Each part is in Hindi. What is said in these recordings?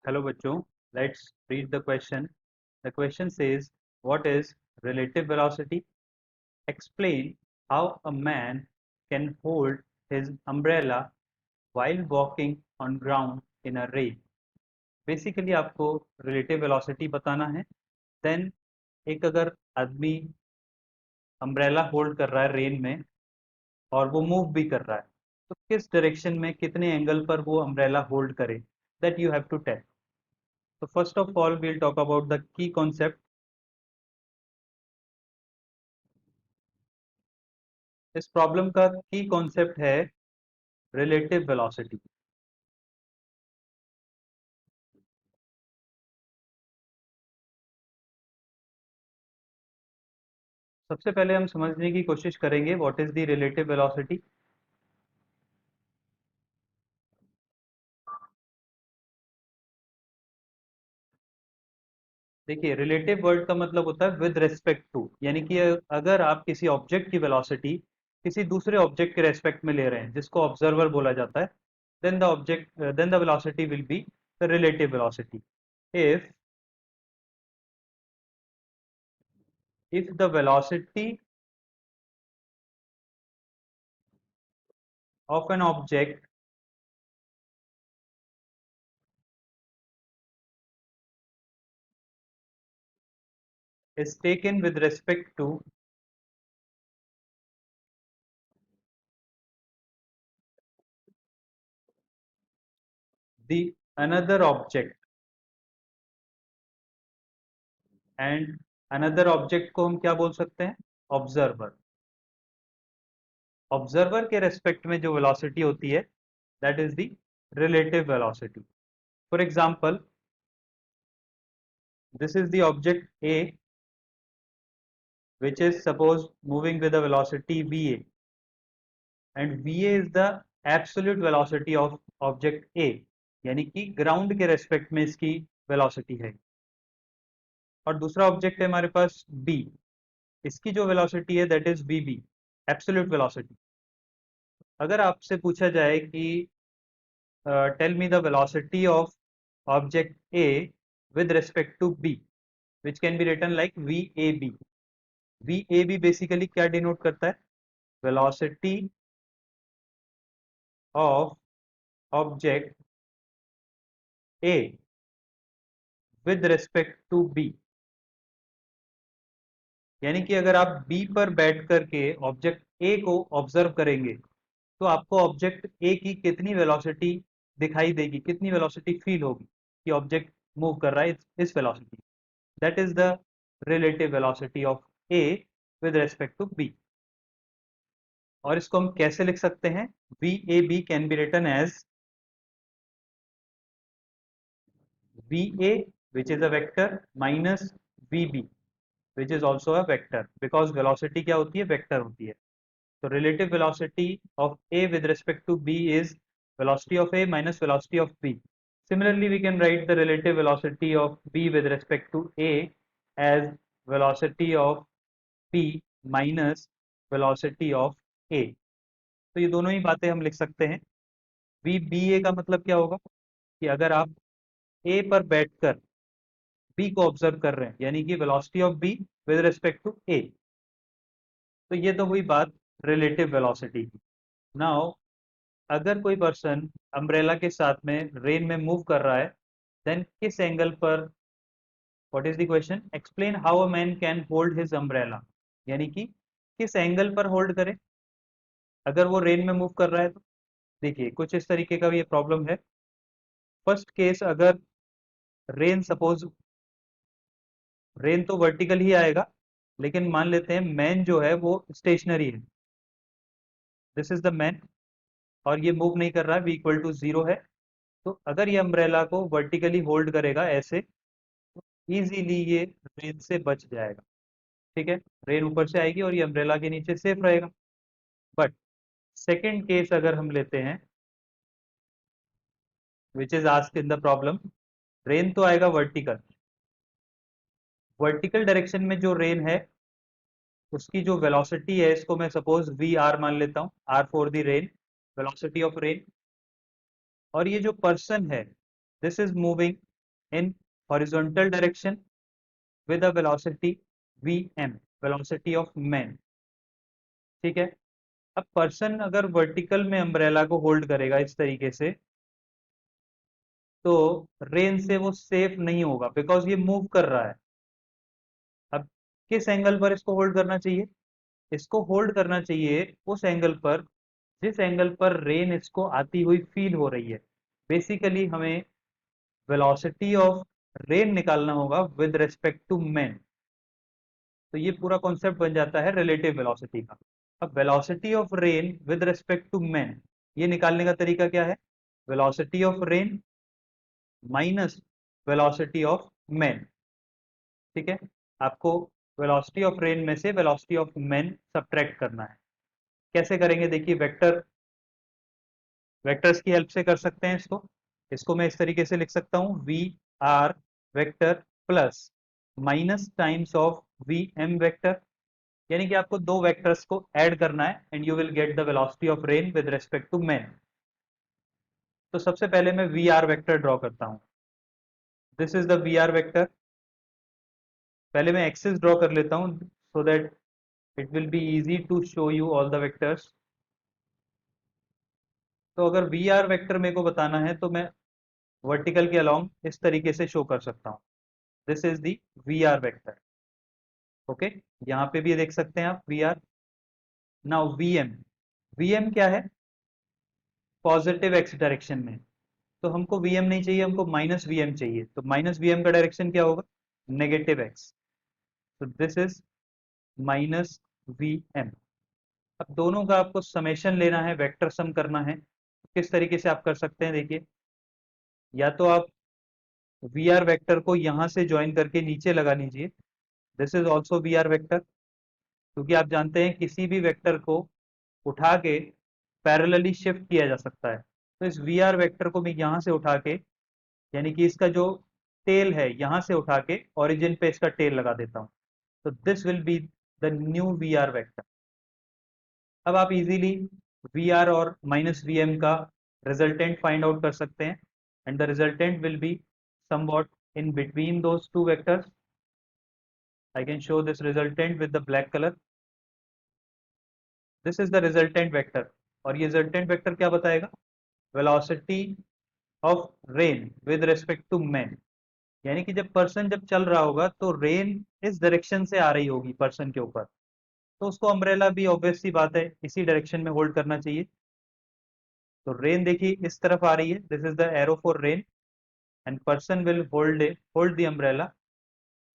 Hello बच्चों, let's read the question. The question says, what is relative velocity? Explain how a man can hold his umbrella while walking on ground in a rain. Basically आपको relative velocity बताना है. Then एक अगर आदमी umbrella hold कर रहा है रेन में और वो मूव भी कर रहा है, तो किस डायरेक्शन में कितने एंगल पर वो umbrella होल्ड करे, that you have to tell. So first of all we'll talk about the key concept. इस प्रॉब्लम का की कॉन्सेप्ट है रिलेटिव वेलोसिटी. सबसे पहले हम समझने की कोशिश करेंगे what is the relative velocity. देखिए, रिलेटिव वर्ड का मतलब होता है विद रिस्पेक्ट टू, यानी कि अगर आप किसी ऑब्जेक्ट की वेलोसिटी किसी दूसरे ऑब्जेक्ट के रेस्पेक्ट में ले रहे हैं जिसको ऑब्जर्वर बोला जाता है, then the velocity will be the relative velocity. If if the velocity of an object is taken with respect to the another object, and another object को हम क्या बोल सकते हैं, ऑब्जर्वर. ऑब्जर्वर के रेस्पेक्ट में जो वेलोसिटी होती है that is the relative velocity. For example, this is the object A which is suppose moving with a velocity va, and va is the absolute velocity of object A, यानी कि ग्राउंड के रेस्पेक्ट में इसकी वेलोसिटी है. और दूसरा ऑब्जेक्ट है हमारे पास B, इसकी जो वेलोसिटी है that is vb, absolute velocity. अगर आपसे पूछा जाए कि tell me the velocity of object A with respect to B, which can be written like VAB. VAB basically क्या डिनोट करता है, velocity of object A with respect to B. यानी कि अगर आप B पर बैठ करके ऑब्जेक्ट A को ऑब्जर्व करेंगे तो आपको ऑब्जेक्ट A की कितनी वेलोसिटी दिखाई देगी, कितनी वेलोसिटी फील होगी कि ऑब्जेक्ट मूव कर रहा है इस velocity. That is the relative velocity of A with respect to B. और इसको हम कैसे लिख सकते हैं, VAB can be written as VA which is a vector minus VB which is also a vector, because velocity क्या होती है, वेक्टर होती है. तो relative velocity of A with respect to B is velocity of A minus velocity of B. Similarly, we can write the relative velocity of B with respect to A as velocity of B minus velocity of A. तो ये दोनों ही बातें हम लिख सकते हैं. VBA का मतलब क्या होगा कि अगर आप A पर बैठकर B को ऑब्जर्व कर रहे हैं, यानी कि velocity of B with respect to A. तो ये तो हुई बात रिलेटिव वेलोसिटी की. नाउ अगर कोई पर्सन अम्ब्रेला के साथ में रेन में मूव कर रहा है, देन किस एंगल पर, what is the question, explain how a man can hold his umbrella, यानी कि किस एंगल पर होल्ड करे अगर वो रेन में मूव कर रहा है. तो देखिए कुछ इस तरीके का ये प्रॉब्लम है. फर्स्ट केस, अगर रेन सपोज रेन तो वर्टिकल ही आएगा, लेकिन मान लेते हैं मैन जो है वो स्टेशनरी है, दिस इज द मैन, और ये मूव नहीं कर रहा है, v इक्वल टू 0 है. तो अगर ये अम्ब्रेला को वर्टिकली होल्ड करेगा ऐसे, तो इजीली ये रेन से बच जाएगा. ठीक है, रेन ऊपर से आएगी और ये अम्ब्रेला के नीचे सेफ रहेगा. बट सेकेंड केस अगर हम लेते हैं which is asked in the problem, rain तो आएगा वर्टिकल, वर्टिकल डायरेक्शन में जो रेन है उसकी जो वेलोसिटी है, इसको मैं सपोज वी आर मान लेता हूँ, R for the rain, velocity of rain. और ये जो पर्सन है this is moving in horizontal direction with a velocity vm, velocity of man. ठीक है, अब पर्सन अगर वर्टिकल में अम्ब्रेला को होल्ड करेगा इस तरीके से, तो रेन से वो सेफ नहीं होगा बिकॉज ये मूव कर रहा है। अब किस एंगल पर इसको होल्ड करना चाहिए? इसको होल्ड करना चाहिए उस एंगल पर जिस एंगल पर रेन इसको आती हुई फील हो रही है। बेसिकली हमें वेलोसिटी ऑफ रेन निकालना होगा विद रिस्पेक्ट टू मैन। तो ये पूरा कॉन्सेप्ट बन जाता है रिलेटिव वेलोसिटी का। अब velocity of rain with respect to man, ये निकालने का तरीका क्या है? Velocity of rain minus velocity of man. ठीक है, आपको वेलोसिटी ऑफ रेन में से वेलोसिटी ऑफ मैन सब्ट्रैक्ट करना है। कैसे करेंगे? देखिए, वेक्टर्स की हेल्प से कर सकते हैं इसको। इसको मैं इस तरीके से लिख सकता हूँ, V R vector plus minus times of V M vector, यानी कि आपको दो वेक्टर्स को ऐड करना है and you will get the velocity of rain with respect to man. तो सबसे पहले मैं वी आर वेक्टर ड्रॉ करता हूँ। This is the V R vector. पहले मैं एक्सिस ड्रॉ कर लेता हूँ so that it will be easy to show you all the vectors. तो अगर वी आर वेक्टर मेरे को बताना है तो मैं वर्टिकल के अलोंग इस तरीके से शो कर सकता हूँ। This is the V R vector. Okay, यहाँ पे भी देख सकते हैं आप V R. Now V M, V M क्या है? पॉजिटिव एक्स डायरेक्शन में। तो हमको वी एम नहीं चाहिए, हमको माइनस वी एम चाहिए। तो माइनस वी एम का डायरेक्शन क्या होगा? Negative X. तो this is minus V M. अब दोनों का आपको समेशन लेना है, वेक्टर सम करना है। किस तरीके से आप कर सकते हैं? देखिए, या तो आप वी आर वेक्टर को यहां से ज्वाइन करके नीचे लगा लीजिए। This is also V R vector, क्योंकि आप जानते हैं किसी भी वेक्टर को उठा के पैरेलली शिफ्ट किया जा सकता है। तो इस वी आर वेक्टर को मैं यहाँ से उठा के, यानी कि इसका जो टेल है यहाँ से उठा के ओरिजिन पे इसका टेल लगा देता हूँ। तो this will be the new V R vector. अब आप इजीली वी आर और माइनस वी एम का रिजल्टेंट फाइंड आउट कर सकते हैं and the resultant will be somewhat in between those two vectors. I can show this resultant with the black color. This is the resultant vector, और ये resultant vector क्या बताएगा? Velocity of rain with respect to man, यानी कि जब पर्सन जब चल रहा होगा तो रेन इस डायरेक्शन से आ रही होगी पर्सन के ऊपर, तो उसको अम्ब्रेला भी ऑब्वियस सी बात है इसी डायरेक्शन में होल्ड करना चाहिए। तो रेन देखिए इस तरफ आ रही है, this is the arrow for rain and person will hold the umbrella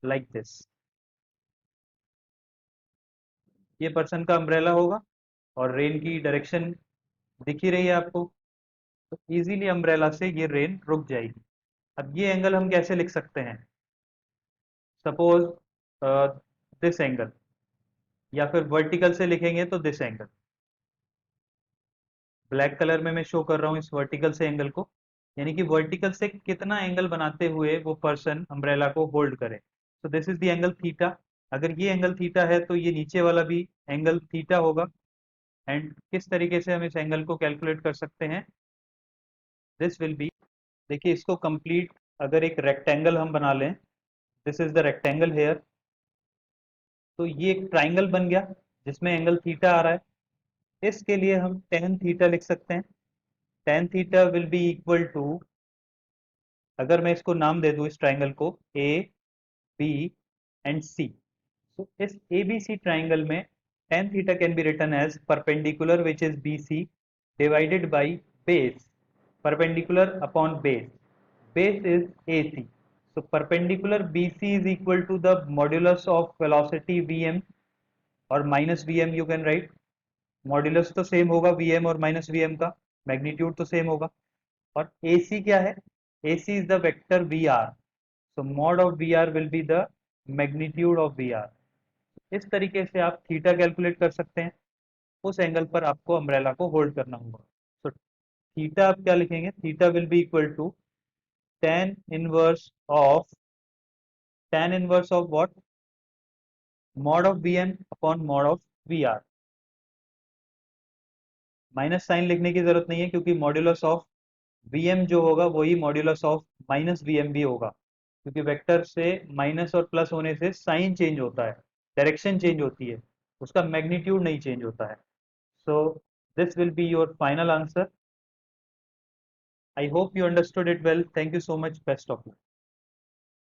like this. ये पर्सन का अम्ब्रेला होगा और रेन की डायरेक्शन दिख ही रही है आपको, तो इजीली अम्ब्रेला से ये रेन रुक जाएगी। अब ये एंगल हम कैसे लिख सकते हैं? सपोज दिस एंगल, या फिर वर्टिकल से लिखेंगे तो दिस एंगल। ब्लैक कलर में मैं शो कर रहा हूँ इस वर्टिकल से एंगल को, यानी कि वर्टिकल से कितना एंगल बनाते हुए वो पर्सन अम्ब्रेला को होल्ड करे। तो this is the angle theta. अगर ये एंगल थीटा है तो ये नीचे वाला भी एंगल थीटा होगा। एंड किस तरीके से हम इस एंगल को कैलकुलेट कर सकते हैं? दिस विल बी, देखिए इसको कंप्लीट अगर एक रेक्टेंगल हम बना लें, this is the rectangle here, तो ये एक ट्राइंगल बन गया जिसमें एंगल थीटा आ रहा है। इसके लिए हम टेन थीटा लिख सकते हैं। Tan theta will be equal to, अगर मैं इसको नाम दे दूं इस ट्राइंगल को ए बी एंड सी, तो इस ए बी सी ट्राइंगल में tan theta can be written as perpendicular which is B C divided by base, perpendicular upon base, base is AC, so perpendicular BC is equal to the modulus of velocity Vm और minus Vm you can write। Modulus तो सेम होगा Vm और माइनस Vm का, मैग्नीट्यूड तो सेम होगा। और AC क्या है? AC is the vector VR, so mod of VR will be the magnitude of VR। इस तरीके से आप थीटा कैलकुलेट कर सकते हैं, उस एंगल पर आपको अम्ब्रेला को होल्ड करना होगा। तो थीटा आप क्या लिखेंगे? Theta will be equal to tan inverse of, tan inverse of what? Mod of Vm upon mod of Vr। Minus sign लिखने की जरूरत नहीं है क्योंकि मॉड्यूलस ऑफ Vm जो होगा वही मॉड्यूलस ऑफ माइनस Vm भी होगा। क्योंकि वेक्टर से माइनस और प्लस होने से साइन चेंज होता है, डायरेक्शन चेंज होती है, उसका मैग्नीट्यूड नहीं चेंज होता है. So this will be your final answer. I hope you understood it well. Thank you so much. Best of luck.